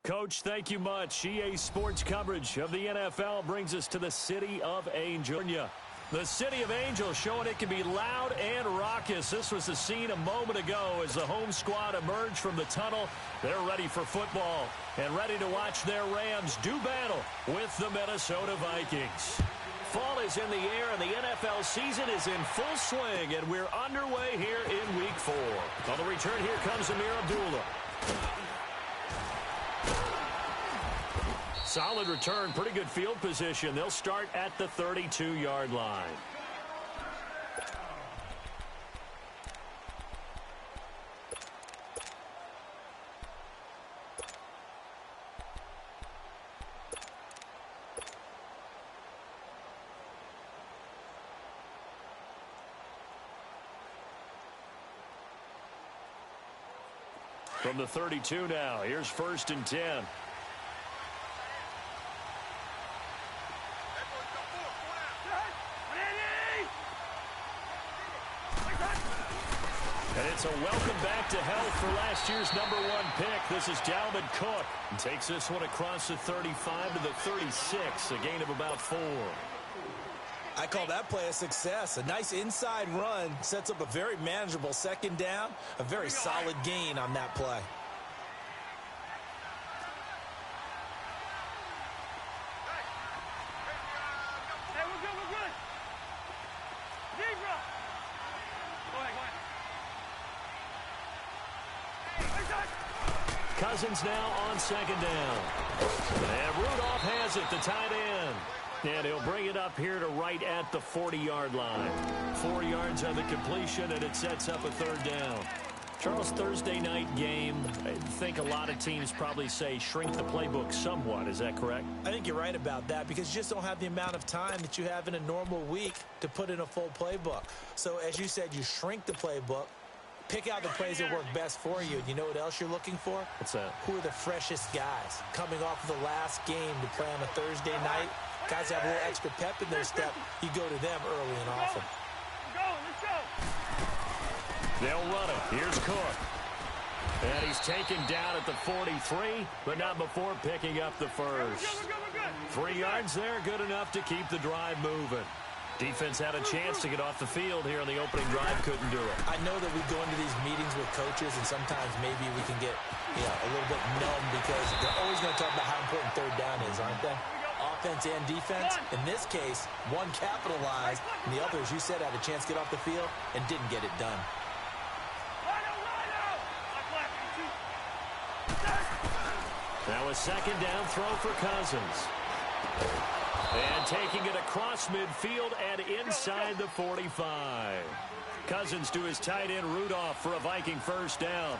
Coach, thank you much. EA Sports coverage of the NFL brings us to the city of Angels. The city of Angels showing it can be loud and raucous. This was the scene a moment ago as the home squad emerged from the tunnel. They're ready for football and ready to watch their Rams do battle with the Minnesota Vikings. Fall is in the air and the NFL season is in full swing, and we're underway here in Week 4. On the return, here comes Amir Abdullah. Solid return, pretty good field position. They'll start at the 32-yard line. From the 32 now, here's 1st and 10. And it's a welcome back to health for last year's #1 pick. This is Dalvin Cook. And takes this one across the 35 to the 36, a gain of about 4. I call that play a success. A nice inside run sets up a very manageable 2nd down. A very solid gain on that play. Cousins now on 2nd down. And Rudolph has it, the tight end. And he'll bring it up here to right at the 40-yard line. 4 yards on the completion, and it sets up a 3rd down. Charles, Thursday night game, I think a lot of teams probably say shrink the playbook somewhat. Is that correct? I think you're right about that because you just don't have the amount of time that you have in a normal week to put in a full playbook. So, as you said, you shrink the playbook. Pick out the plays that work best for you. You know what else you're looking for? What's that? Who are the freshest guys coming off of the last game to play on a Thursday night? Guys have a little extra pep in their step. You go to them early and often. Let's go. They'll run it. Here's Cook. And he's taken down at the 43, but not before picking up the first. 3 yards there, good enough to keep the drive moving. Defense had a chance to get off the field here in the opening drive, couldn't do it. I know that we go into these meetings with coaches, and sometimes maybe we can get a little bit numb because they're always going to talk about how important 3rd down is, aren't they? Offense and defense. In this case, one capitalized, and the other, as you said, had a chance to get off the field and didn't get it done. Now a 2nd down throw for Cousins. And taking it across midfield and inside the 45. Cousins to his tight end Rudolph for a Viking 1st down.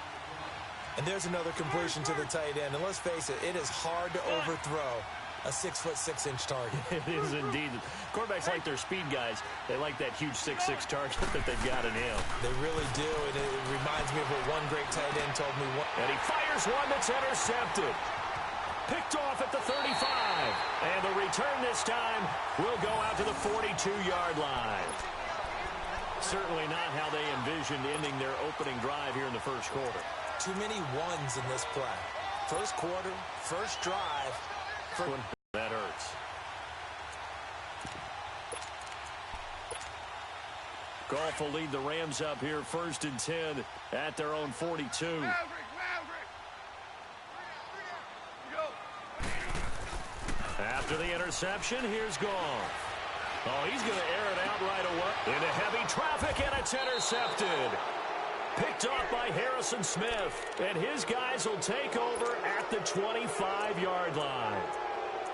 And there's another completion to the tight end. And let's face it, it is hard to overthrow a 6'6" target. It is indeed. Quarterbacks like their speed guys. They like that huge 6'6" target that they've got in him. They really do. And it reminds me of what one great tight end told me. And he fires one that's intercepted. Picked off at the 35. And the return this time will go out to the 42-yard line. Certainly not how they envisioned ending their opening drive here in the 1st quarter. Too many ones in this play. 1st quarter, 1st drive. That hurts. Goff will lead the Rams up here 1st and 10 at their own 42. After the interception, here's Goff. Oh, he's going to air it out right away. Into heavy traffic, and it's intercepted. Picked off by Harrison Smith, and his guys will take over at the 25-yard line.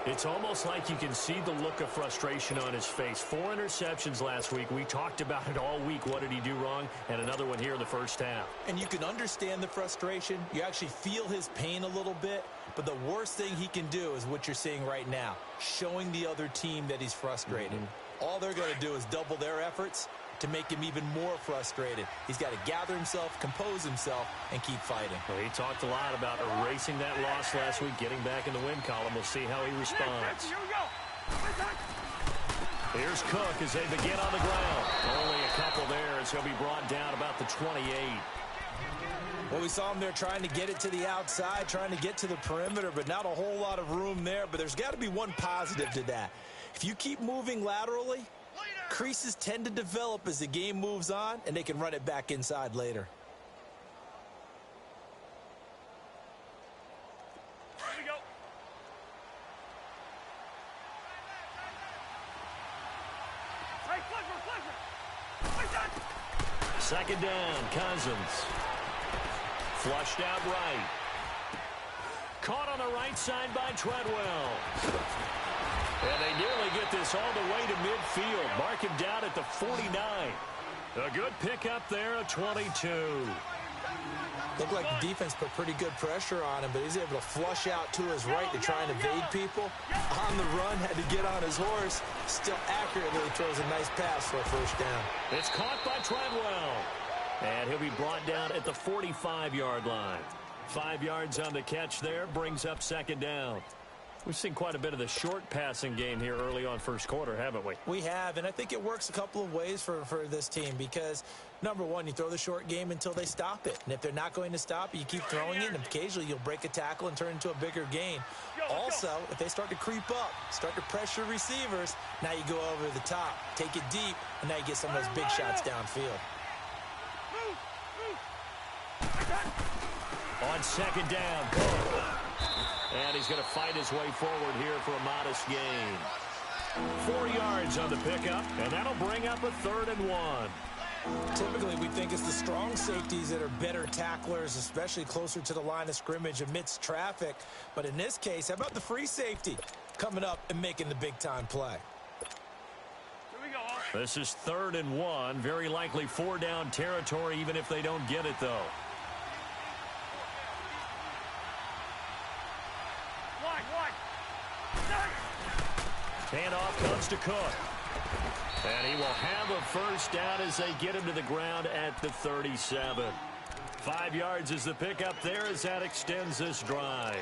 It's almost like you can see the look of frustration on his face. 4 interceptions last week. We talked about it all week. What did he do wrong? And another one here in the 1st half. And you can understand the frustration. You actually feel his pain a little bit. But the worst thing he can do is what you're seeing right now, showing the other team that he's frustrated. All they're going to do is double their efforts to make him even more frustrated. He's got to gather himself, compose himself, and keep fighting. Well, he talked a lot about erasing that loss last week, getting back in the win column. We'll see how he responds. Here we go. Here's Cook as they begin on the ground. Only a couple there as he'll be brought down about the 28. Well, we saw him there trying to get it to the outside, trying to get to the perimeter, but not a whole lot of room there. But there's got to be one positive to that. If you keep moving laterally, creases tend to develop as the game moves on, and they can run it back inside later. Here we go. Hey, Clifford. Wait that. Second down, Cousins. Flushed out right. Caught on the right side by Treadwell. And they nearly get this all the way to midfield. Mark him down at the 49. A good pickup there, a 22. Looked like the defense put pretty good pressure on him, but he's able to flush out to his right to try and evade people. On the run, had to get on his horse. Still accurately throws a nice pass for a first down. It's caught by Treadwell. And he'll be brought down at the 45-yard line. 5 yards on the catch there, brings up second down. We've seen quite a bit of the short passing game here early on first quarter, haven't we? We have, and I think it works a couple of ways for this team because, number one, you throw the short game until they stop it. And if they're not going to stop it, you keep throwing it, and occasionally you'll break a tackle and turn into a bigger gain. Also, if they start to creep up, start to pressure receivers, now you go over the top, take it deep, and now you get some of those big shots downfield. On second down, Cook. And he's going to fight his way forward here for a modest gain. 4 yards on the pickup, and that'll bring up a 3rd and 1. Typically, we think it's the strong safeties that are better tacklers, especially closer to the line of scrimmage amidst traffic. But in this case, how about the free safety coming up and making the big-time play? Here we go. This is 3rd and 1. Very likely 4-down territory, even if they don't get it, though. Handoff comes to Cook. And he will have a first down as they get him to the ground at the 37. 5 yards is the pickup there as that extends this drive.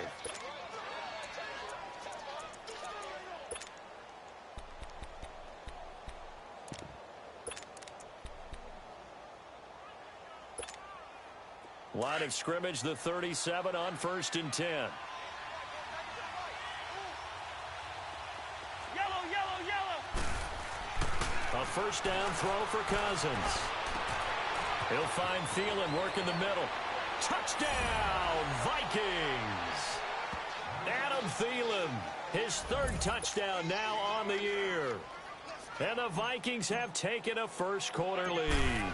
Line of scrimmage, the 37 on 1st and 10. A first down throw for Cousins. He'll find Thielen working the middle. Touchdown, Vikings! Adam Thielen, his 3rd touchdown now on the year. And the Vikings have taken a first quarter lead.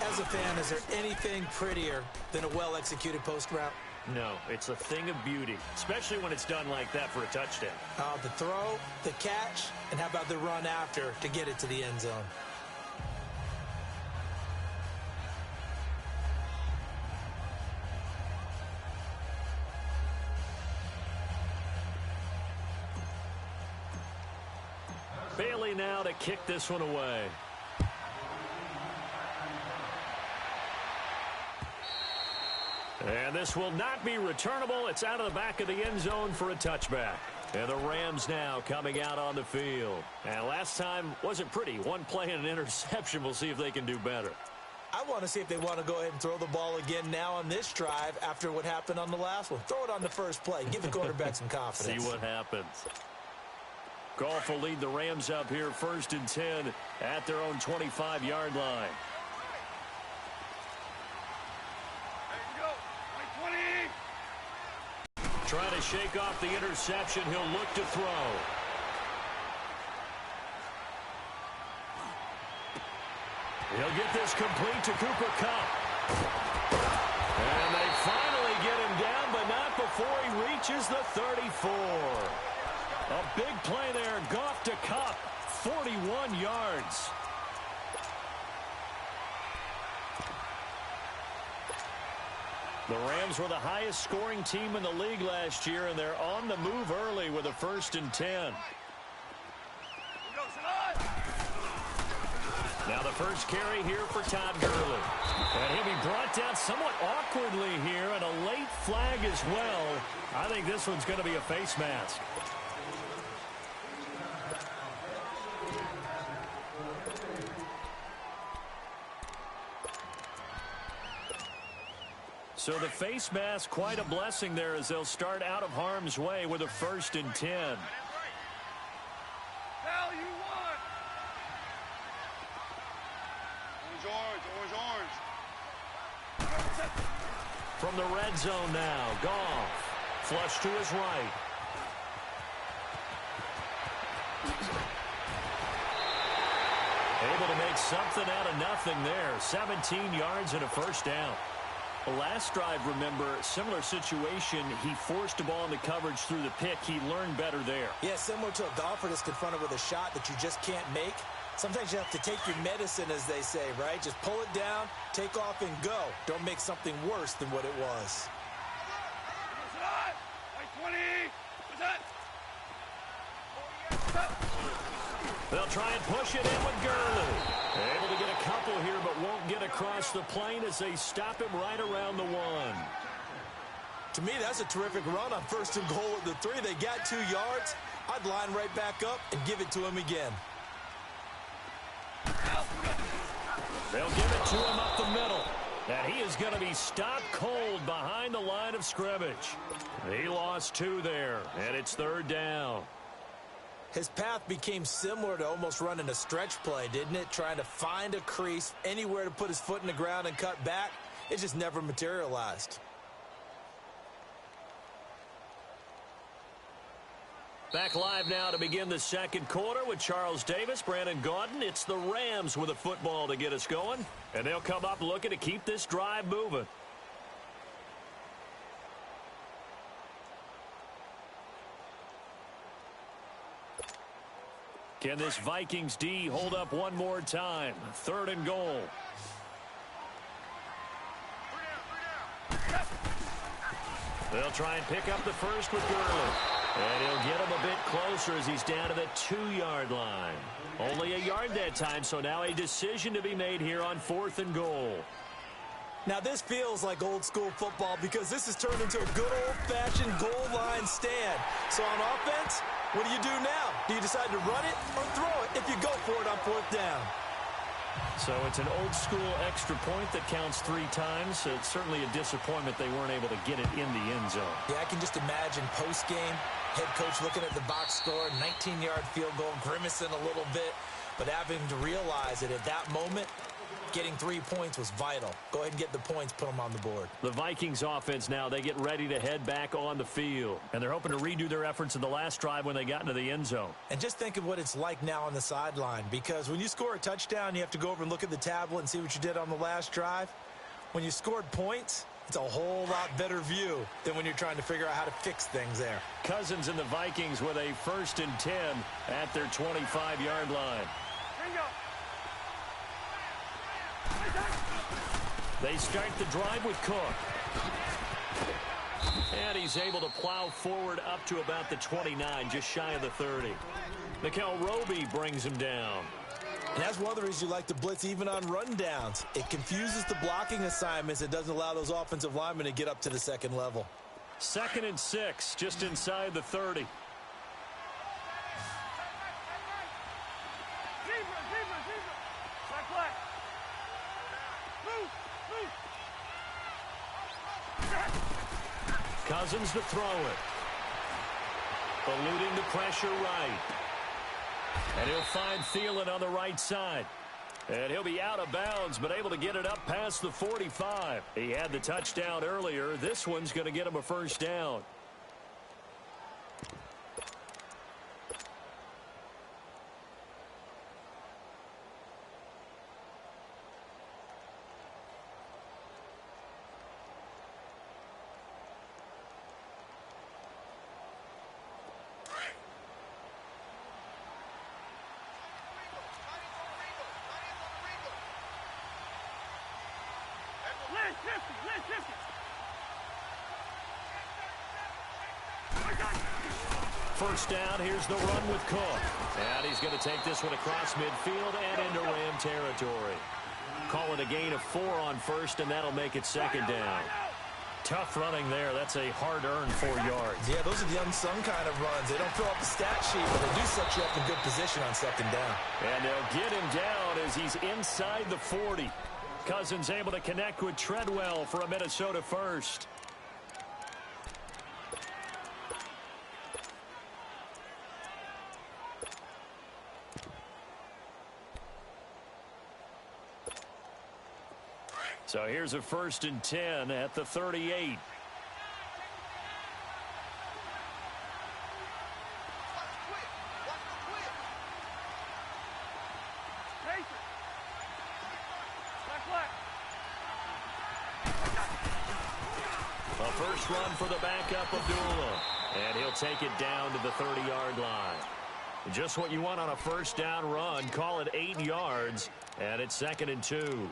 As a fan, is there anything prettier than a well-executed post route? No, it's a thing of beauty, especially when it's done like that for a touchdown. The throw, the catch, and how about the run after to get it to the end zone? Bailey now to kick this one away. And this will not be returnable. It's out of the back of the end zone for a touchback. And the Rams now coming out on the field. And last time wasn't pretty. One play and an interception. We'll see if they can do better. I want to see if they want to go ahead and throw the ball again now on this drive after what happened on the last one. Throw it on the first play. Give the quarterback some confidence. See what happens. Goff will lead the Rams up here 1st and 10 at their own 25-yard line. Trying to shake off the interception. He'll look to throw. He'll get this complete to Cooper Kupp. And they finally get him down, but not before he reaches the 34. A big play there. Goff to Kupp. 41 yards. The Rams were the highest scoring team in the league last year, and they're on the move early with a 1st and 10. Now the first carry here for Todd Gurley. And he'll be brought down somewhat awkwardly here, and a late flag as well. I think this one's going to be a face mask. So the face mask, quite a blessing there as they'll start out of harm's way with a 1st and 10. Hell, you won. Orange. From the red zone now, Goff. Flush to his right. Able to make something out of nothing there. 17 yards and a 1st down. The last drive, remember, similar situation. He forced the ball into coverage through the pick. He learned better there. Yeah, similar to a golfer that's confronted with a shot that you just can't make. Sometimes you have to take your medicine, as they say, right? Just pull it down, take off, and go. Don't make something worse than what it was. They'll try and push it in with Gurley. Able to get a couple here, but won't get across the plane as they stop him right around the 1. To me, that's a terrific run on 1st and goal at the 3. They got 2 yards. I'd line right back up and give it to him again. They'll give it to him up the middle. And he is going to be stopped cold behind the line of scrimmage. He lost 2 there, and it's 3rd down. His path became similar to almost running a stretch play, didn't it? Trying to find a crease, anywhere to put his foot in the ground and cut back. It just never materialized. Back live now to begin the 2nd quarter with Charles Davis, Brandon Gaudin. It's the Rams with a football to get us going. And they'll come up looking to keep this drive moving. Can this Vikings D hold up one more time? 3rd and goal. They'll try and pick up the 1st with Gurley. And he'll get him a bit closer as he's down to the 2-yard line. Only a yard that time, so now a decision to be made here on 4th and goal. Now, this feels like old-school football because this has turned into a good old-fashioned goal line stand. So on offense, what do you do now? Do you decide to run it or throw it if you go for it on 4th down? So it's an old-school extra point that counts 3 times. So it's certainly a disappointment they weren't able to get it in the end zone. Yeah, I can just imagine post-game, head coach looking at the box score, 19-yard field goal, grimacing a little bit, but having to realize that at that moment, getting 3 points was vital. Go ahead and get the points, put them on the board. The Vikings offense now, they get ready to head back on the field. And they're hoping to redo their efforts in the last drive when they got into the end zone. And just think of what it's like now on the sideline, because when you score a touchdown, you have to go over and look at the tablet and see what you did on the last drive. When you scored points, it's a whole lot better view than when you're trying to figure out how to fix things there. Cousins and the Vikings with a 1st and 10 at their 25-yard line. They start the drive with Cook. And he's able to plow forward up to about the 29, just shy of the 30. Mikel Roby brings him down. And that's one of the reasons you like to blitz even on rundowns. It confuses the blocking assignments. It doesn't allow those offensive linemen to get up to the 2nd level. 2nd and 6, just inside the 30. Cousins to throw it. Eluding the pressure right. And he'll find Thielen on the right side. And he'll be out of bounds, but able to get it up past the 45. He had the touchdown earlier. This one's going to get him a 1st down. First down, here's the run with Cook. And he's going to take this one across midfield and into Ram territory. Call it a gain of 4 on 1st, and that'll make it 2nd down. Tough running there. That's a hard-earned 4 yards. Yeah, those are the unsung kind of runs. They don't fill up the stat sheet, but they do set you up in good position on 2nd down. And they'll get him down as he's inside the 40. Cousins able to connect with Treadwell for a Minnesota first. So here's a 1st and 10 at the 38. A first run for the backup Abdullah. And he'll take it down to the 30-yard line. Just what you want on a first down run. Call it 8 yards. And it's 2nd and 2.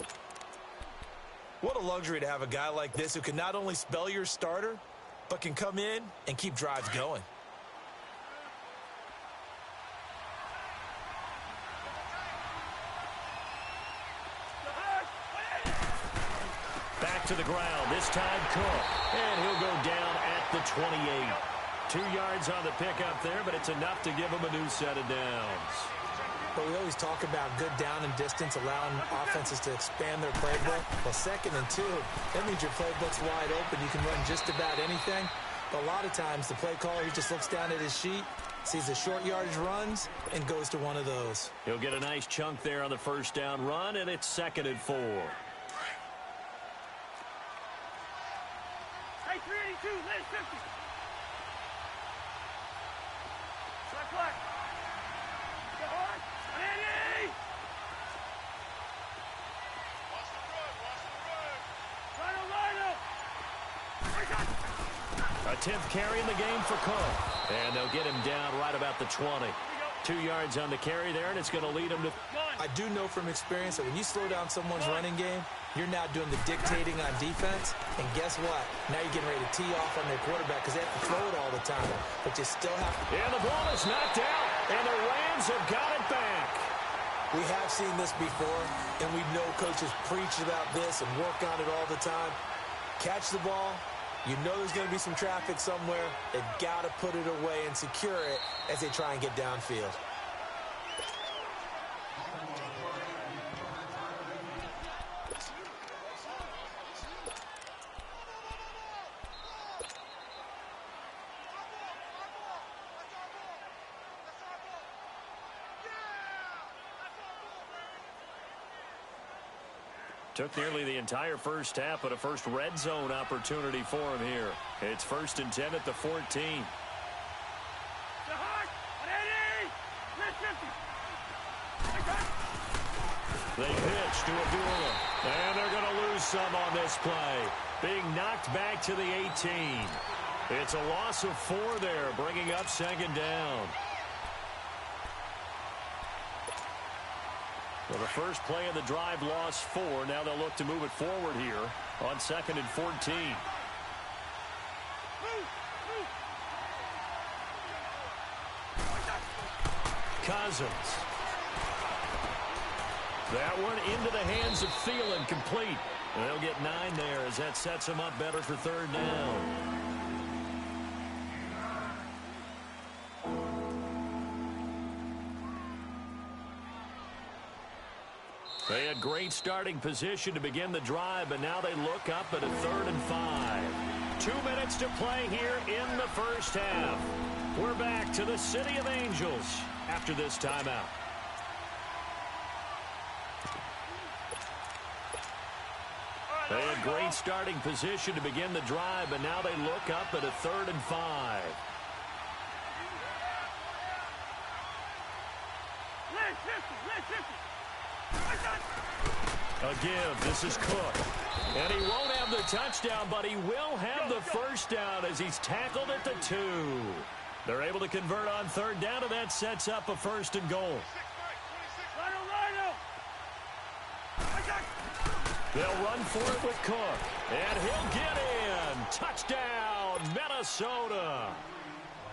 What a luxury to have a guy like this who can not only spell your starter, but can come in and keep drives going. Back to the ground. This time Cook. And he'll go down at the 28. 2 yards on the pickup there, but it's enough to give him a new set of downs. But we always talk about good down and distance, allowing offenses to expand their playbook. Well, 2nd and 2, that means your playbook's wide open. You can run just about anything. But a lot of times, the play caller, he just looks down at his sheet, sees the short yardage runs, and goes to one of those. He'll get a nice chunk there on the first down run, and it's 2nd and 4. Hey, 382, let's 50. Left flag. Go on. 180. Watch the road, Rhino. A 10th carry in the game for Cook. And they'll get him down right about the 20. 2 yards on the carry there, and it's going to lead him to... I do know from experience that when you slow down someone's running game, you're now doing the dictating on defense. And guess what? Now you're getting ready to tee off on their quarterback because they have to throw it all the time. But you still have to... And the ball is knocked out, and the Rams have got it back. We have seen this before, and we know coaches preach about this and work on it all the time. Catch the ball. You know there's going to be some traffic somewhere. They've got to put it away and secure it as they try and get downfield. Took nearly the entire first half, but a first red zone opportunity for him here. It's 1st and 10 at the 14. They pitch to Abdullah, and they're going to lose some on this play. Being knocked back to the 18. It's a loss of 4 there, bringing up 2nd down. Well, the first play of the drive lost 4. Now they'll look to move it forward here on 2nd and 14. Cousins. That one into the hands of Thielen, complete. And they'll get 9 there as that sets them up better for 3rd down. They had great starting position to begin the drive, but now they look up at a 3rd and 5. 2 minutes to play here in the first half. We're back to the City of Angels after this timeout. They had great starting position to begin the drive, but now they look up at a 3rd and 5. A give. This is Cook. And he won't have the touchdown, but he will have the first down as he's tackled at the 2. They're able to convert on 3rd down, and that sets up a 1st and goal. They'll run for it with Cook. And he'll get in. Touchdown, Minnesota.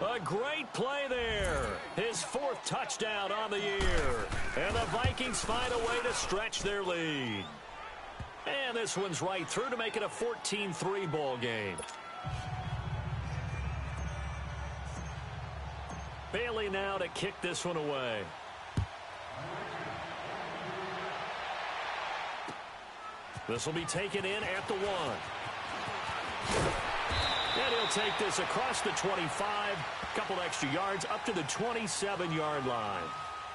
A great play there. His 4th touchdown on the year. And the Vikings find a way to stretch their lead. And this one's right through to make it a 14-3 ball game. Bailey now to kick this one away. This will be taken in at the 1. And he'll take this across the 25, a couple extra yards up to the 27-yard line.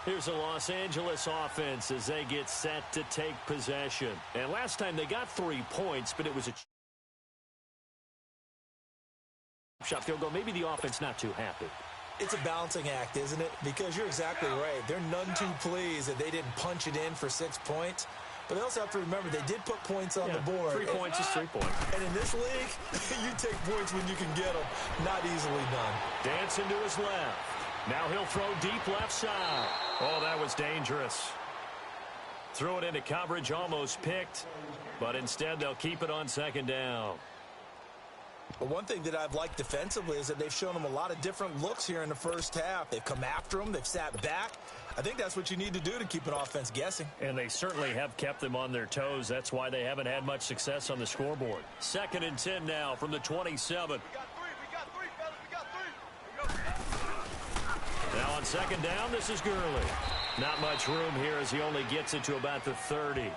Here's the Los Angeles offense as they get set to take possession. And last time they got 3 points, but it was a shot field goal. Maybe the offense not too happy. It's a balancing act, isn't it? Because you're exactly right. They're none too pleased that they didn't punch it in for 6 points. But they also have to remember they did put points on the board. 3 points is 3 points. And in this league, you take points when you can get them. Not easily done. Dancing to his left. Now he'll throw deep left side. Oh, that was dangerous. Threw it into coverage, almost picked. But instead, they'll keep it on 2nd down. But one thing that I've liked defensively is that they've shown them a lot of different looks here in the first half. They've come after them. They've sat back. I think that's what you need to do to keep an offense guessing. And they certainly have kept them on their toes. That's why they haven't had much success on the scoreboard. 2nd and 10 now from the 27. We got 3, fellas. We got 3. Here we go. Now on 2nd down, this is Gurley. Not much room here as he only gets it to about the 30.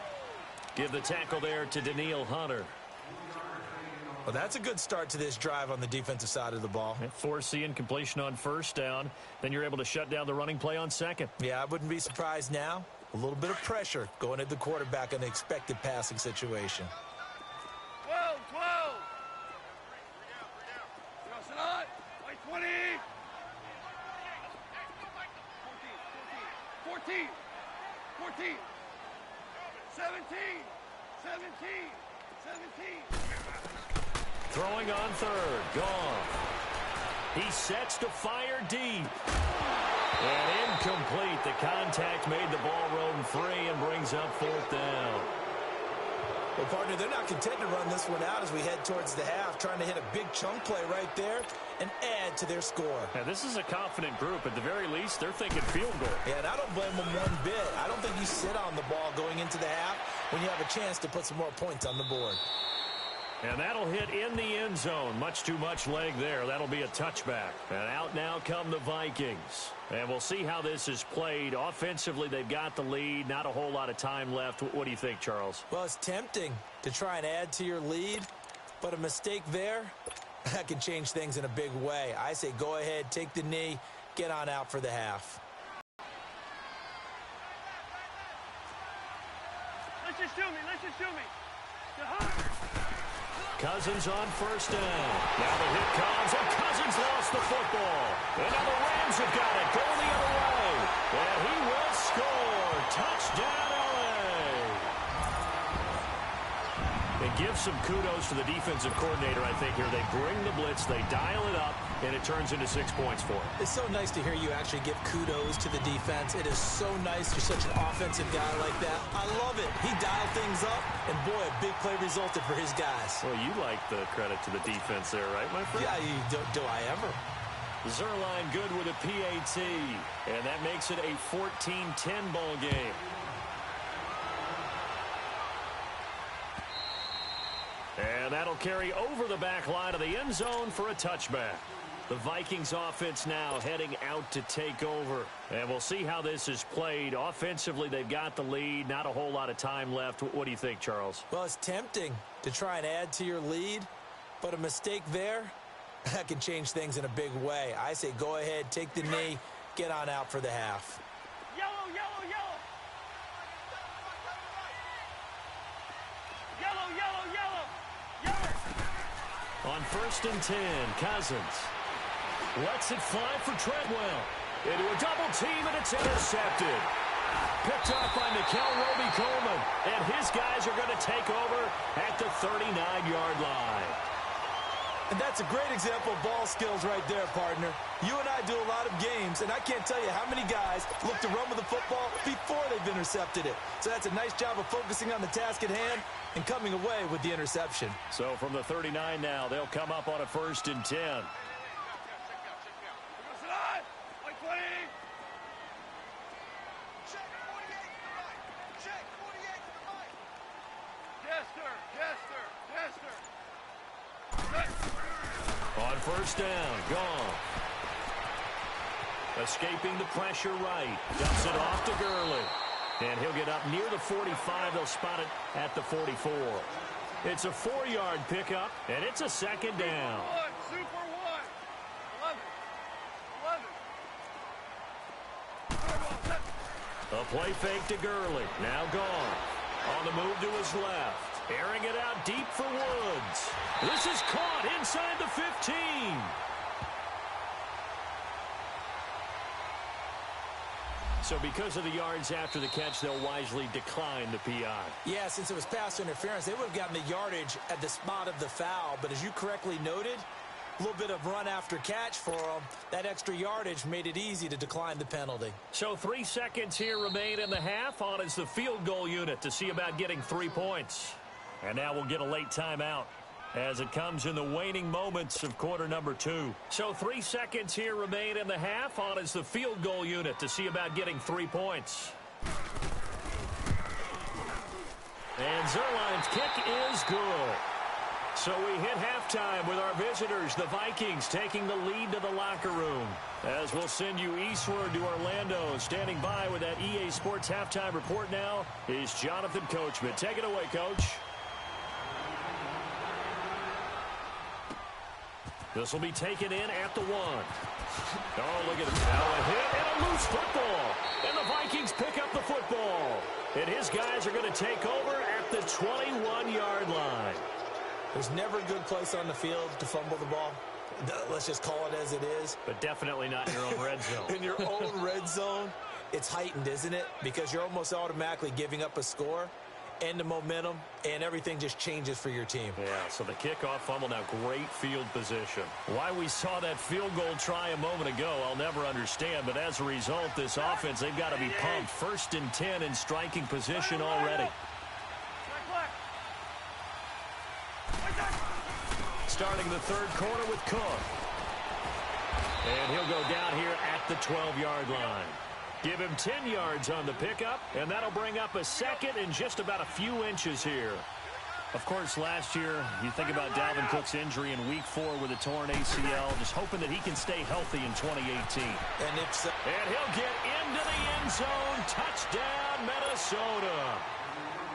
Give the tackle there to Danielle Hunter. Well, that's a good start to this drive on the defensive side of the ball. Forcing completion on 1st down. Then you're able to shut down the running play on 2nd. Yeah, I wouldn't be surprised now. A little bit of pressure going at the quarterback in the expected passing situation. 12. We go, sit on. Wait, 20. 14. 17. Throwing on 3rd. Gone. He sets to fire deep. And incomplete. The contact made the ball roam free and brings up 4th down. Well, partner, they're not content to run this one out as we head towards the half, trying to hit a big chunk play right there and add to their score. Now, this is a confident group. At the very least, they're thinking field goal. Yeah, and I don't blame them one bit. I don't think you sit on the ball going into the half when you have a chance to put some more points on the board. And that'll hit in the end zone. Much too much leg there. That'll be a touchback. And out now come the Vikings. And we'll see how this is played. Offensively, they've got the lead. Not a whole lot of time left. What do you think, Charles? Well, it's tempting to try and add to your lead, but a mistake there, that can change things in a big way. I say go ahead, take the knee, get on out for the half. Let's just shoot me. To Hunter. Cousins on 1st down. Now the hit comes, and Cousins lost the football. And now the Rams have got it, going the other way. And he will score. Touchdown, LA. It gives some kudos to the defensive coordinator, I think, here. They bring the blitz, they dial it up, and it turns into 6 points for him. It's so nice to hear you actually give kudos to the defense. It is so nice you're such an offensive guy like that. I love it. He dialed things up, and boy, a big play resulted for his guys. Well, you like the credit to the defense there, right, my friend? Yeah, do I ever? Zerline good with a PAT, and that makes it a 14-10 ball game. And that'll carry over the back line of the end zone for a touchback. The Vikings offense now heading out to take over. And we'll see how this is played. Offensively, they've got the lead. Not a whole lot of time left. What do you think, Charles? Well, it's tempting to try and add to your lead, but a mistake there, that can change things in a big way. I say go ahead, take the knee, get on out for the half. Yellow. On 1st and 10, Cousins lets it fly for Treadwell. Into a double team, and it's intercepted. Picked off by Nickel Roby-Coleman. And his guys are going to take over at the 39-yard line. And that's a great example of ball skills right there, partner. You and I do a lot of games, and I can't tell you how many guys look to run with the football before they've intercepted it. So that's a nice job of focusing on the task at hand and coming away with the interception. So from the 39 now, they'll come up on a 1st and 10. On 1st down, gone. Escaping the pressure right. Dumps it off to Gurley. And he'll get up near the 45. They'll spot it at the 44. It's a 4-yard pickup, and it's a second down. Super one. 11. A play fake to Gurley. Now gone. On the move to his left. Airing it out deep for Woods. This is caught inside the 15. So because of the yards after the catch, they'll wisely decline the PI. Yeah, since it was pass interference, they would have gotten the yardage at the spot of the foul. But as you correctly noted, a little bit of run after catch for them. That extra yardage made it easy to decline the penalty. So 3 seconds here remain in the half. On is the field goal unit to see about getting 3 points. And now we'll get a late timeout as it comes in the waning moments of quarter number 2. So 3 seconds here remain in the half. On is the field goal unit to see about getting 3 points. And Zerline's kick is good. So we hit halftime with our visitors, the Vikings, taking the lead to the locker room. As we'll send you eastward to Orlando. Standing by with that EA Sports halftime report now is Jonathan Coachman. Take it away, Coach. This will be taken in at the 1. Oh, look at him. Now a hit and a loose football. And the Vikings pick up the football. And his guys are going to take over at the 21-yard line. There's never a good place on the field to fumble the ball. Let's just call it as it is. But definitely not in your own red zone. In your own red zone, it's heightened, isn't it? Because you're almost automatically giving up a score and the momentum, and everything just changes for your team. Yeah, so the kickoff fumble, now great field position. Why we saw that field goal try a moment ago, I'll never understand. But as a result, this offense, they've got to be pumped. 1st and 10 in striking position already. Starting the third quarter with Cook. And he'll go down here at the 12-yard line. Give him 10 yards on the pickup, and that'll bring up a second and just about a few inches here. Of course, last year, you think about Dalvin Cook's injury in Week 4 with a torn ACL, just hoping that he can stay healthy in 2018. And he'll get into the end zone. Touchdown, Minnesota.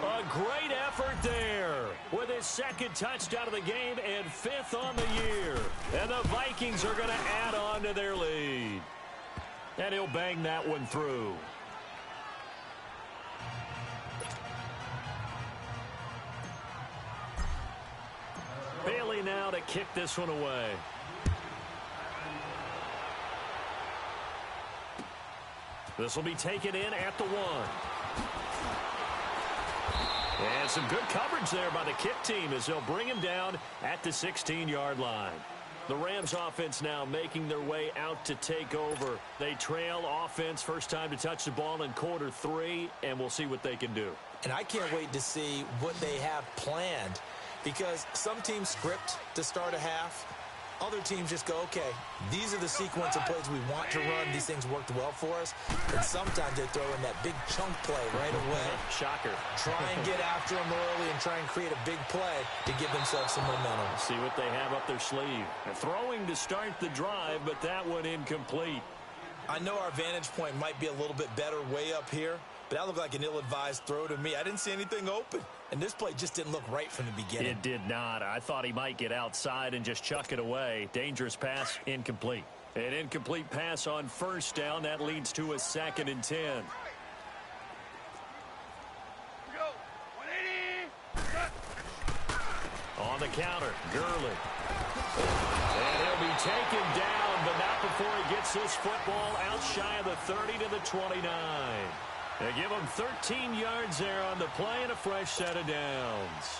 A great effort there with his 2nd touchdown of the game and 5th on the year. And the Vikings are going to add on to their lead. And he'll bang that one through. Bailey now to kick this one away. This will be taken in at the 1. And some good coverage there by the kick team as they'll bring him down at the 16-yard line. The Rams offense now making their way out to take over. They trail offense, first time to touch the ball in quarter 3, and we'll see what they can do. And I can't wait to see what they have planned, because some teams script to start a half. Other teams just go, okay, these are the sequence of plays we want to run. These things worked well for us. And sometimes they throw in that big chunk play right away. Shocker. Try and get after them early and try and create a big play to give themselves some momentum. See what they have up their sleeve. They're throwing to start the drive, but that one incomplete. I know our vantage point might be a little bit better way up here, but that looked like an ill-advised throw to me. I didn't see anything open. And this play just didn't look right from the beginning. It did not. I thought he might get outside and just chuck it away. Dangerous pass, incomplete. An incomplete pass on 1st down. That leads to a 2nd and 10. Go. 180. On the counter, Gurley. And he'll be taken down, but not before he gets this football out shy of the 30 to the 29. They give him 13 yards there on the play and a fresh set of downs.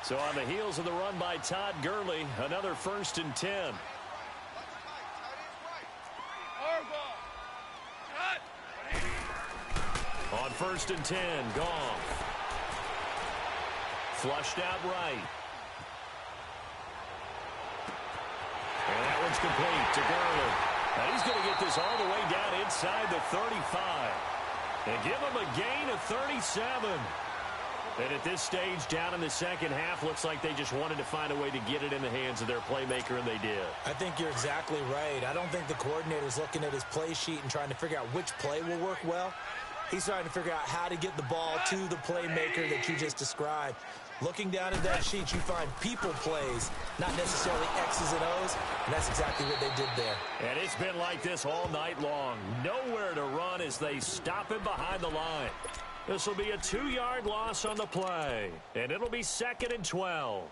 So on the heels of the run by Todd Gurley, another 1st and 10. On 1st and 10, Goff. Flushed out right. And that one's complete to Gurley. Now he's going to get this all the way down inside the 35. And give him a gain of 37. And at this stage, down in the second half, looks like they just wanted to find a way to get it in the hands of their playmaker, and they did. I think you're exactly right. I don't think the coordinator's looking at his play sheet and trying to figure out which play will work well. He's trying to figure out how to get the ball to the playmaker that you just described. Looking down at that sheet, you find people plays, not necessarily X's and O's, and that's exactly what they did there. And it's been like this all night long. Nowhere to run as they stop him behind the line. This will be a 2-yard loss on the play, and it'll be 2nd and 12.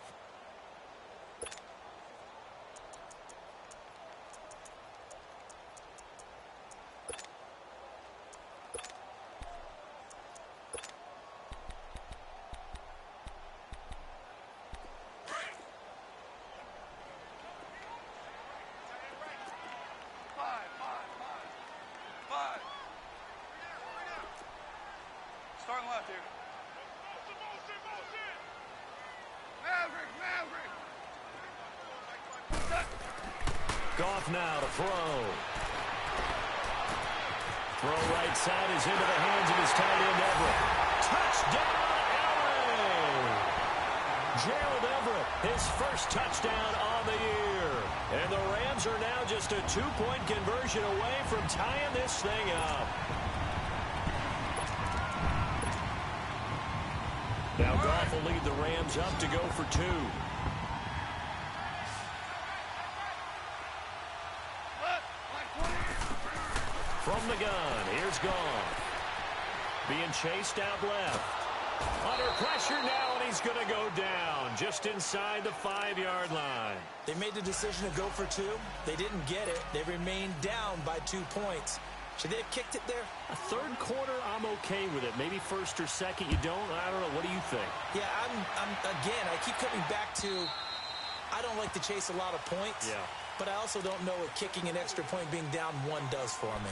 Starting left here. Maverick. Goff now to throw. Throw right side is into the hands of his tight end, Everett. Touchdown, LA! Gerald Everett, his first touchdown on the year. And the Rams are now just a 2-point conversion away from tying this thing up. Now Goff will lead the Rams up to go for 2. From the gun, here's Goff. Being chased out left. Under pressure now, and he's going to go down just inside the 5-yard line. They made the decision to go for 2. They didn't get it. They remained down by 2 points. Should they have kicked it there? A third quarter, I'm okay with it. Maybe first or second, you don't. I don't know. What do you think? Yeah, again, I keep coming back to I don't like to chase a lot of points. Yeah. But I also don't know what kicking an extra point being down 1 does for me.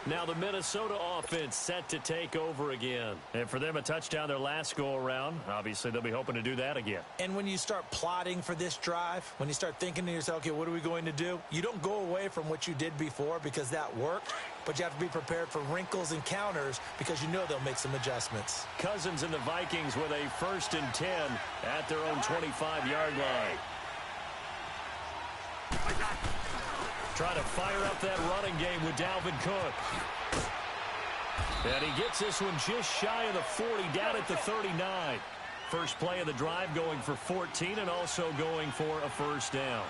Now the Minnesota offense set to take over again. And for them, a touchdown their last go-around. Obviously, they'll be hoping to do that again. And when you start plotting for this drive, when you start thinking to yourself, okay, what are we going to do? You don't go away from what you did before because that worked. But you have to be prepared for wrinkles and counters because you know they'll make some adjustments. Cousins and the Vikings with a 1st and 10 at their own 25-yard line. Try to fire up that running game with Dalvin Cook. And he gets this one just shy of the 40, down at the 39. First play of the drive going for 14 and also going for a first down.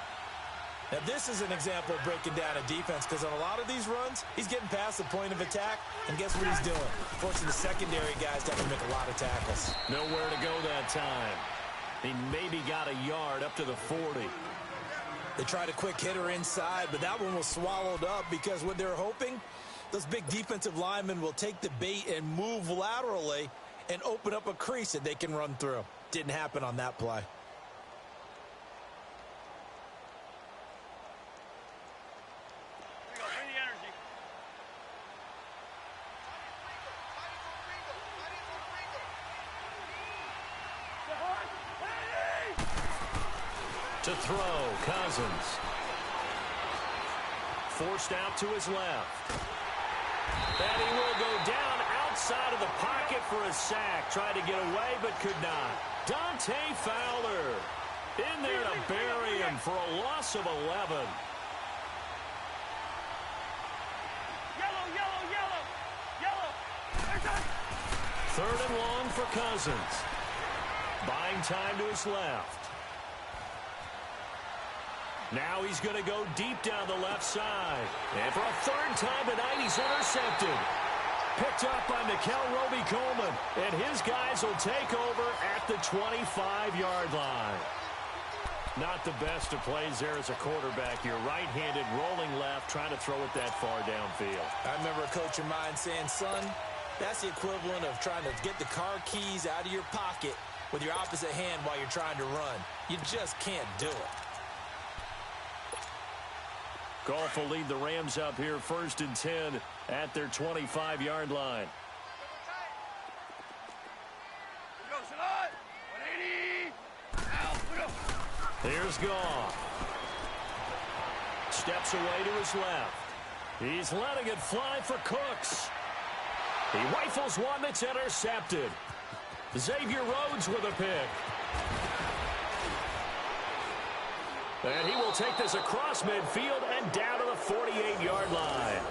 Now, this is an example of breaking down a defense because on a lot of these runs, he's getting past the point of attack, and guess what he's doing? Forcing the secondary guys to have to make a lot of tackles. Nowhere to go that time. He maybe got a yard up to the 40. They tried a quick hitter inside, but that one was swallowed up because what they're hoping, those big defensive linemen will take the bait and move laterally and open up a crease that they can run through. Didn't happen on that play. To throw, Cousins. Forced out to his left. And he will go down outside of the pocket for a sack. Tried to get away, but could not. Dante Fowler in there to bury him for a loss of 11. Yellow. 3rd and long for Cousins. Buying time to his left. Now he's going to go deep down the left side. And for a 3rd time tonight, he's intercepted. Picked up by Mikel Roby-Coleman. And his guys will take over at the 25-yard line. Not the best of plays there as a quarterback. You're right-handed, rolling left, trying to throw it that far downfield. I remember a coach of mine saying, son, that's the equivalent of trying to get the car keys out of your pocket with your opposite hand while you're trying to run. You just can't do it. Goff will lead the Rams up here 1st and 10 at their 25-yard line. Here's Goff. Steps away to his left. He's letting it fly for Cooks. He rifles one that's intercepted. Xavier Rhodes with a pick. And he will take this across midfield and down to the 48-yard line.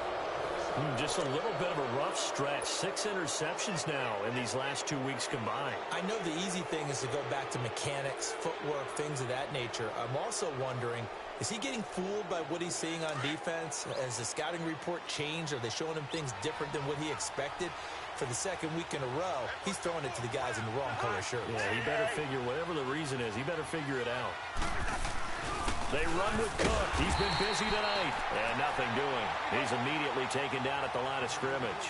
Just a little bit of a rough stretch. 6 interceptions now in these last 2 weeks combined. I know the easy thing is to go back to mechanics, footwork, things of that nature. I'm also wondering, is he getting fooled by what he's seeing on defense? Has the scouting report changed? Are they showing him things different than what he expected? For the second week in a row, he's throwing it to the guys in the wrong color shirts. Yeah, he better figure, whatever the reason is, he better figure it out. They run with Cook. He's been busy tonight. And nothing doing. He's immediately taken down at the line of scrimmage.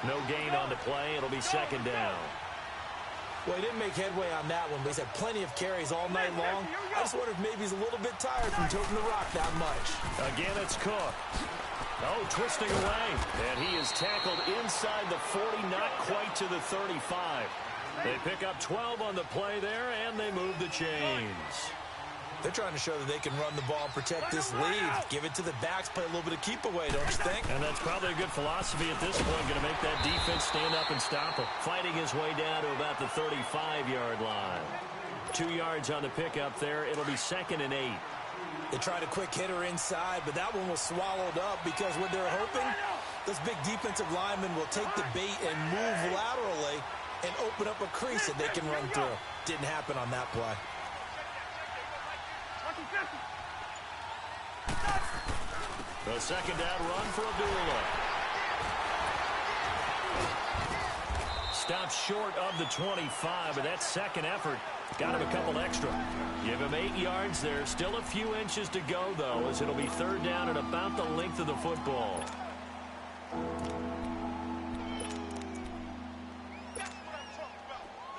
No gain on the play. It'll be second down. Well, he didn't make headway on that one, but he's had plenty of carries all night long. I just wonder if maybe he's a little bit tired from toting the rock that much. Again, it's Cook. Oh, twisting away. And he is tackled inside the 40, not quite to the 35. They pick up 12 on the play there, and they move the chains. They're trying to show that they can run the ball and protect this lead. Give it to the backs, play a little bit of keep away, don't you think? And that's probably a good philosophy at this point, going to make that defense stand up and stop him. Fighting his way down to about the 35-yard line. 2 yards on the pickup there. It'll be second and 8. They tried a quick hitter inside, but that one was swallowed up because what they're hoping, those big defensive linemen will take the bait and move laterally and open up a crease that they can run through. Didn't happen on that play. The second down run for Abdullah. Stops short of the 25, but that second effort got him a couple extra. Give him 8 yards there. Still a few inches to go, though, as it'll be third down and about the length of the football.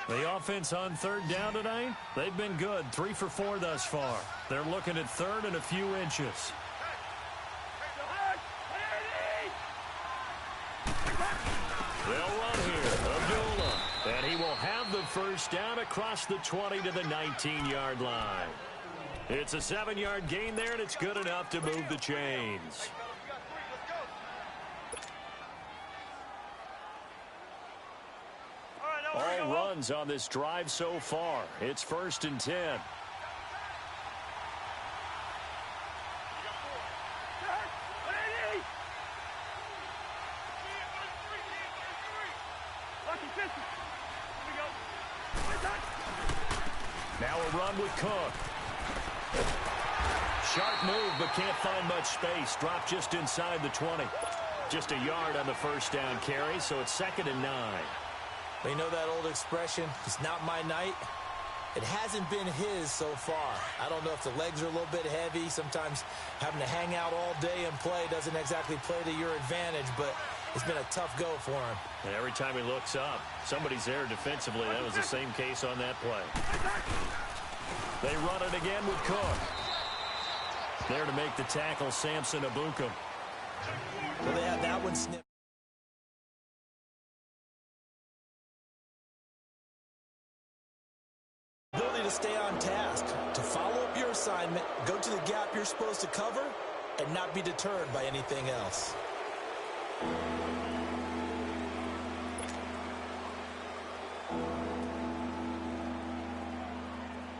The offense on third down tonight, they've been good. 3 for 4 thus far. They're looking at third and a few inches. They'll run here. Abdullah. And he will have the first down across the 20 to the 19-yard line. It's a 7-yard gain there, and it's good enough to move the chains. All runs on this drive so far. It's 1st and 10. Now a run with Cook. Sharp move, but can't find much space. Dropped just inside the 20. Just a yard on the first down carry, so it's 2nd and 9. You know that old expression, it's not my night? It hasn't been his so far. I don't know if the legs are a little bit heavy. Sometimes having to hang out all day and play doesn't exactly play to your advantage, but it's been a tough go for him. And every time he looks up, somebody's there defensively. That was the same case on that play. They run it again with Cook. There to make the tackle, Samson Abukum. Well, they had that one snipped. Ability to stay on task, to follow up your assignment, go to the gap you're supposed to cover, and not be deterred by anything else.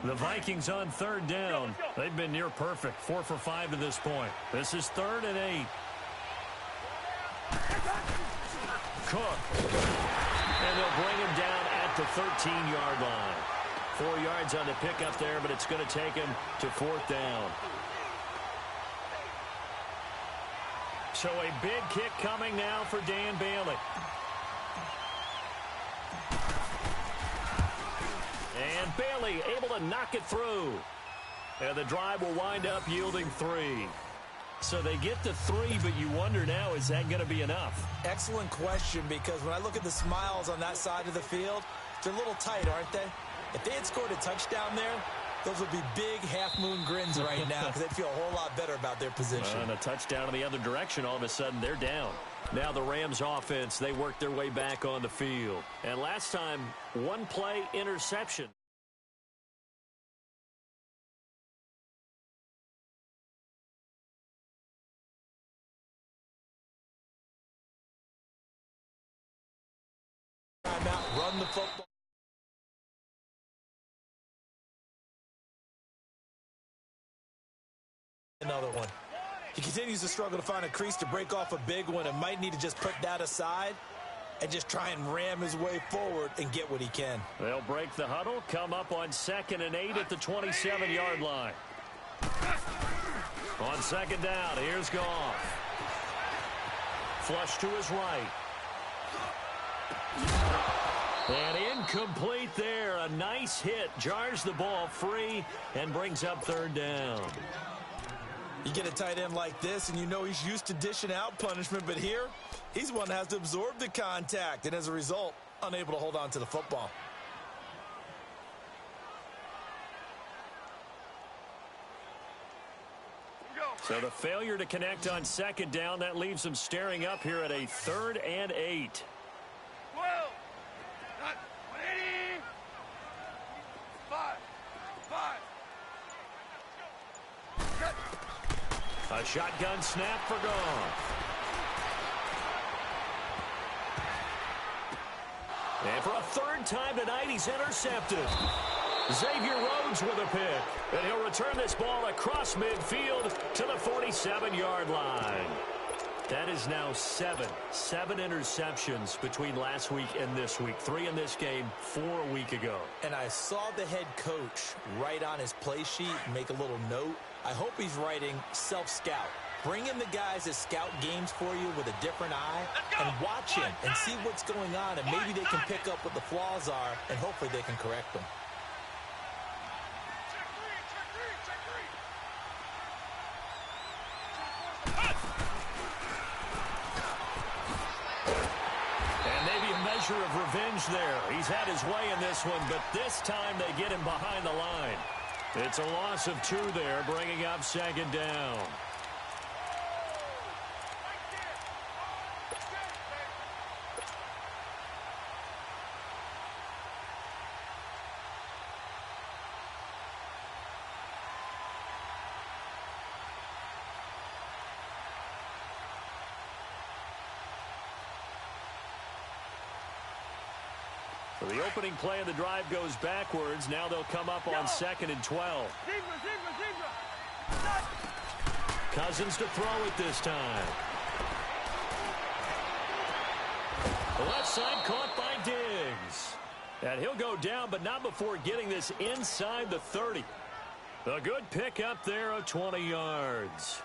The Vikings on third down. They've been near perfect. 4 for 5 to this point. This is 3rd and 8. Cook. And they'll bring him down at the 13-yard line. 4 yards on the pickup there, but it's going to take him to 4th down. So a big kick coming now for Dan Bailey. And Bailey able to knock it through. And the drive will wind up yielding 3. So they get to 3, but you wonder now, is that going to be enough? Excellent question, because when I look at the smiles on that side of the field, they're a little tight, aren't they? If they had scored a touchdown there, those would be big half-moon grins right now because they'd feel a whole lot better about their position. And a touchdown in the other direction, all of a sudden they're down. Now the Rams offense, they work their way back on the field. And last time, one play interception. Timeout, run the football. another one. He continues to struggle to find a crease to break off a big one and might need to just put that aside and just try and ram his way forward and get what he can. They'll break the huddle, come up on 2nd and 8 at the 27-yard line. On 2nd down, here's Goff. Flush to his right. And incomplete there. A nice hit. Jars the ball free and brings up 3rd down. You get a tight end like this, and you know he's used to dishing out punishment, but here, he's one that has to absorb the contact, and as a result, unable to hold on to the football. So the failure to connect on 2nd down, that leaves them staring up here at a 3rd and 8. 12. 180. 5. A shotgun snap for Goff. And for a 3rd time tonight, he's intercepted. Xavier Rhodes with a pick. And he'll return this ball across midfield to the 47-yard line. That is now 7 interceptions between last week and this week. 3 in this game, 4 a week ago. And I saw the head coach write on his play sheet, make a little note. I hope he's writing self-scout. Bring in the guys that scout games for you with a different eye and watch him and see what's going on, and maybe they can pick up what the flaws are, and hopefully they can correct them. Of revenge there. He's had his way in this one, but this time they get him behind the line. It's a loss of 2 there, bringing up 2nd down. So the opening play of the drive goes backwards. Now they'll come up on 2nd and 12. Cousins to throw it this time. The left side caught by Diggs. And he'll go down, but not before getting this inside the 30. A good pick up there of 20 yards.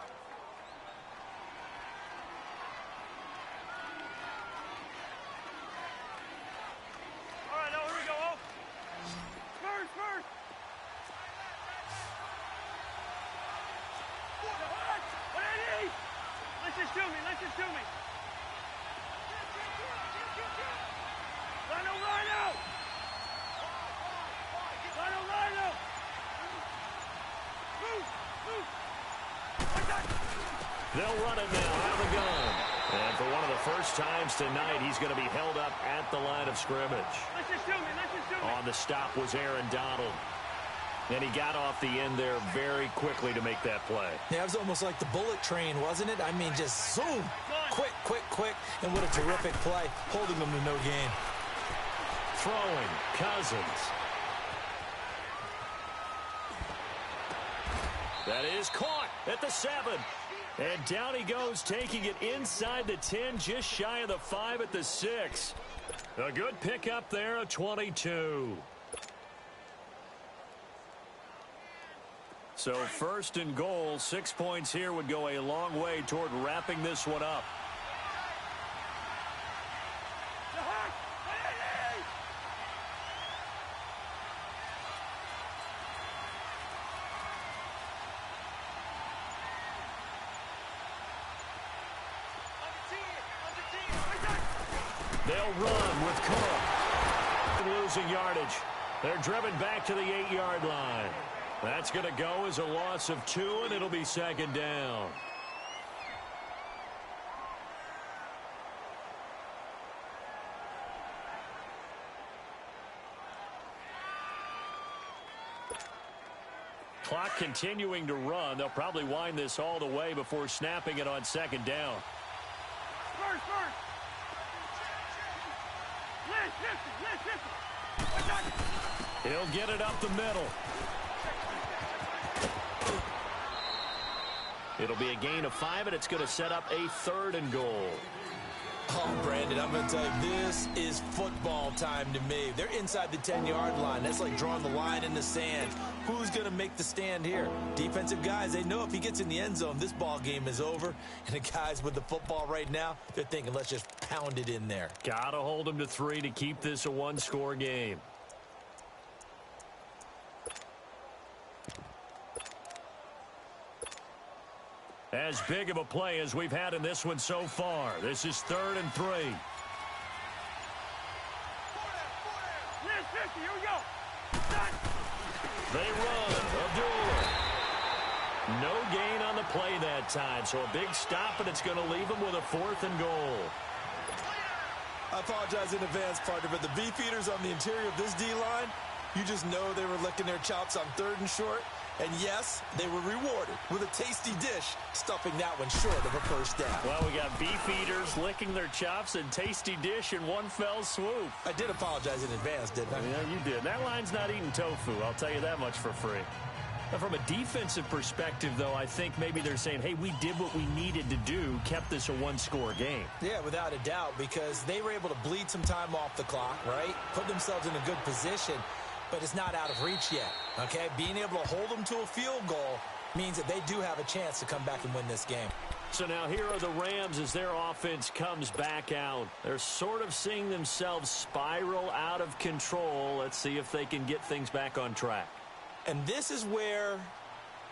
They'll run it now out of the gun. And for one of the first times tonight, he's going to be held up at the line of scrimmage. On the stop was Aaron Donald. And he got off the end there very quickly to make that play. Yeah, it was almost like the bullet train, wasn't it? I mean, just zoom. Quick, quick, quick. And what a terrific play, holding them to no gain. Throwing, Cousins. That is caught at the 7. And down he goes, taking it inside the 10, just shy of the 5 at the 6. A good pickup there, a 22. So 1st and goal, 6 points here would go a long way toward wrapping this one up. They'll run with Cook. Losing yardage. They're driven back to the 8-yard line. That's going to go as a loss of 2, and it'll be 2nd down. Clock continuing to run. They'll probably wind this all the way before snapping it on 2nd down. He'll get it up the middle. It'll be a gain of 5, and it's going to set up a 3rd and goal. Oh, Brandon, I'm going to tell you, this is football time to me. They're inside the 10-yard line. That's like drawing the line in the sand. Who's going to make the stand here? Defensive guys, they know if he gets in the end zone, this ball game is over. And the guys with the football right now, they're thinking, let's just pound it in there. Got to hold them to 3 to keep this a 1-score game. As big of a play as we've had in this one so far. This is 3rd and 3. Here we go. They run. Abdullah. No gain on the play that time. So a big stop, and it's going to leave them with a 4th and goal. I apologize in advance, partner, but the beefeaters on the interior of this D-line, you just know they were licking their chops on 3rd and short. And yes, they were rewarded with a tasty dish, stuffing that one short of a first down. Well, we got beef eaters licking their chops and tasty dish in one fell swoop. I did apologize in advance, didn't I? Yeah, you did. That line's not eating tofu, I'll tell you that much for free. Now, from a defensive perspective, though, I think maybe they're saying, hey, we did what we needed to do, kept this a 1-score game. Yeah, without a doubt, because they were able to bleed some time off the clock, right? Put themselves in a good position. But it's not out of reach yet, okay? Being able to hold them to a field goal means that they do have a chance to come back and win this game. So now here are the Rams as their offense comes back out. They're sort of seeing themselves spiral out of control. Let's see if they can get things back on track. And this is where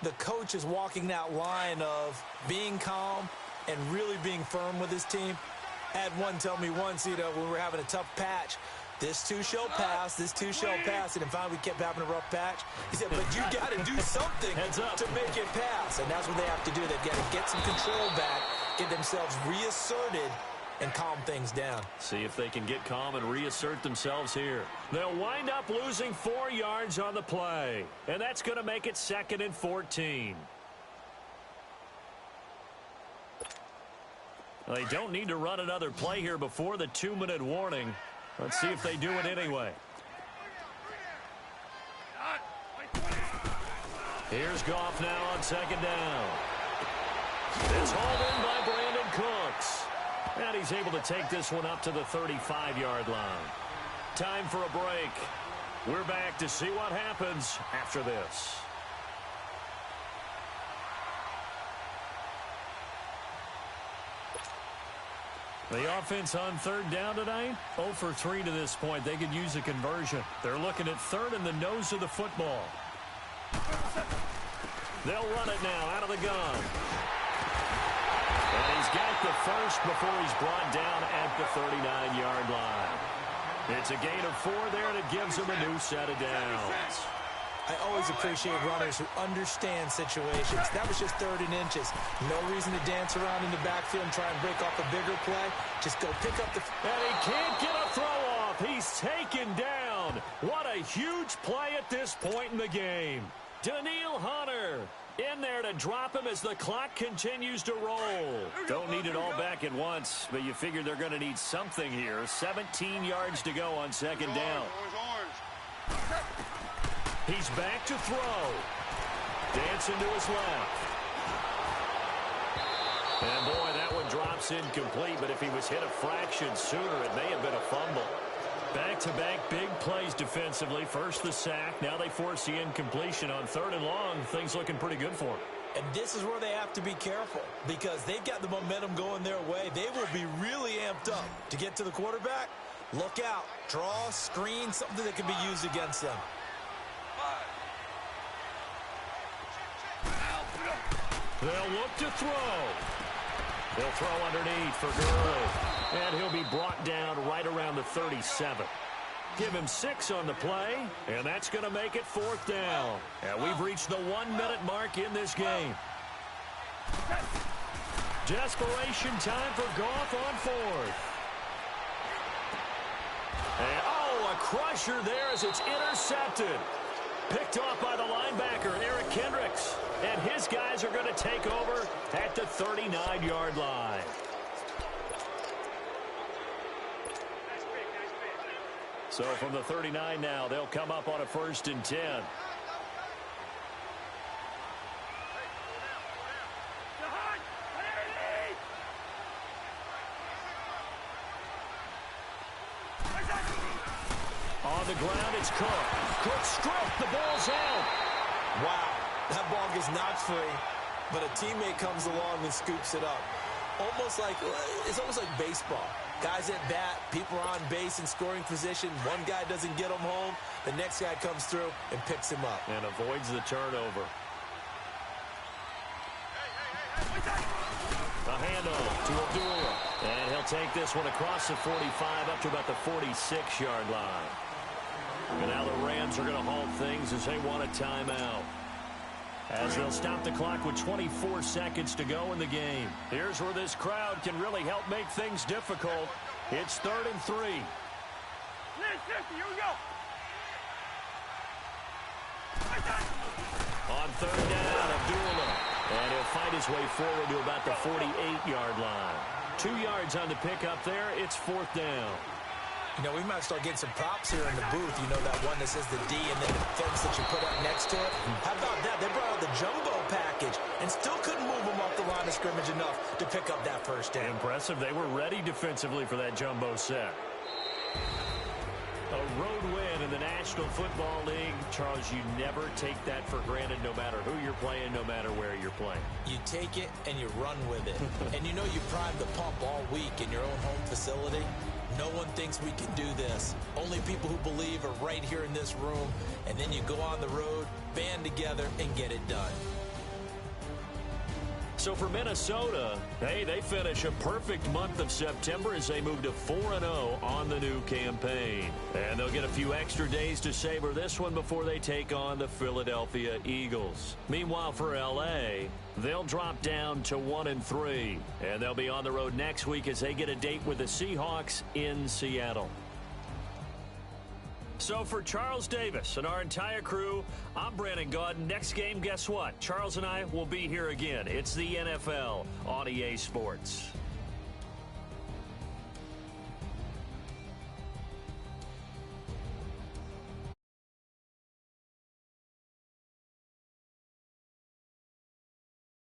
the coach is walking that line of being calm and really being firm with his team. I had one tell me once, when we were having a tough patch, this too shall pass, this too shall pass. And finally, we kept having a rough patch. He said, but you got to do something to make it pass. And that's what they have to do. They've got to get some control back, get themselves reasserted, and calm things down. See if they can get calm and reassert themselves here. They'll wind up losing 4 yards on the play. And that's going to make it 2nd and 14. They don't need to run another play here before the 2-minute warning. Let's see if they do it anyway. Here's Goff now on 2nd down. It's hauled in by Brandon Cooks. And he's able to take this one up to the 35-yard line. Time for a break. We're back to see what happens after this. The offense on 3rd down tonight, 0 for 3 to this point. They could use a conversion. They're looking at 3rd and the nose of the football. They'll run it now out of the gun. And he's got the first before he's brought down at the 39-yard line. It's a gain of 4 there, and it gives him a new set of downs. I always appreciate runners who understand situations. That was just 3rd and inches. No reason to dance around in the backfield and try and break off a bigger play. Just go pick up the... And he can't get a throw off. He's taken down. What a huge play at this point in the game. Daniil Hunter in there to drop him as the clock continues to roll. Don't need it all back at once, but you figure they're going to need something here. 17 yards to go on 2nd down. He's back to throw. Dancing to his left. And boy, that one drops incomplete, but if he was hit a fraction sooner, it may have been a fumble. Back-to-back big plays defensively. First the sack. Now they force the incompletion on 3rd and long. Things looking pretty good for them. And this is where they have to be careful because they've got the momentum going their way. They will be really amped up to get to the quarterback. Look out. Draw, screen, something that can be used against them. They'll look to throw. They'll throw underneath for Gurley. And he'll be brought down right around the 37. Give him 6 on the play, and that's going to make it 4th down. And we've reached the 1-minute mark in this game. Desperation time for Goff on 4th. And, a crusher there as it's intercepted. Picked off by the linebacker, Eric Kendricks. And his guys are going to take over at the 39-yard line. So from the 39 now, they'll come up on a 1st and 10. the ground. It's Cook. Cook stripped. The ball's out. Wow. That ball gets knocked free, but a teammate comes along and scoops it up. It's almost like baseball. Guys at bat, people are on base in scoring position. One guy doesn't get him home. The next guy comes through and picks him up. And avoids the turnover. A handoff to Abdullah. And he'll take this one across the 45 up to about the 46-yard line. And now the Rams are going to halt things as they want a timeout. As they'll stop the clock with 24 seconds to go in the game. Here's where this crowd can really help make things difficult. It's 3rd and 3. Here we go. On 3rd down, Abdullah. And he'll fight his way forward to about the 48-yard line. 2 yards on the pickup there. It's 4th down. You know, we might start getting some props here in the booth. You know, that one that says the D and then the fence that you put up next to it. How about that? They brought out the jumbo package and still couldn't move them off the line of scrimmage enough to pick up that first down. Impressive. They were ready defensively for that jumbo set. A road win in the National Football League. Charles, you never take that for granted no matter who you're playing, no matter where you're playing. You take it and you run with it. And you know you prime the pump all week in your own home facility. No one thinks we can do this. Only people who believe are right here in this room. And then you go on the road, band together, and get it done. So for Minnesota, hey, they finish a perfect month of September as they move to 4-0 on the new campaign. And they'll get a few extra days to savor this one before they take on the Philadelphia Eagles. Meanwhile, for L.A., they'll drop down to 1-3. And they'll be on the road next week as they get a date with the Seahawks in Seattle. So for Charles Davis and our entire crew, I'm Brandon Gaudin. Next game, guess what? Charles and I will be here again. It's the NFL on EA Sports.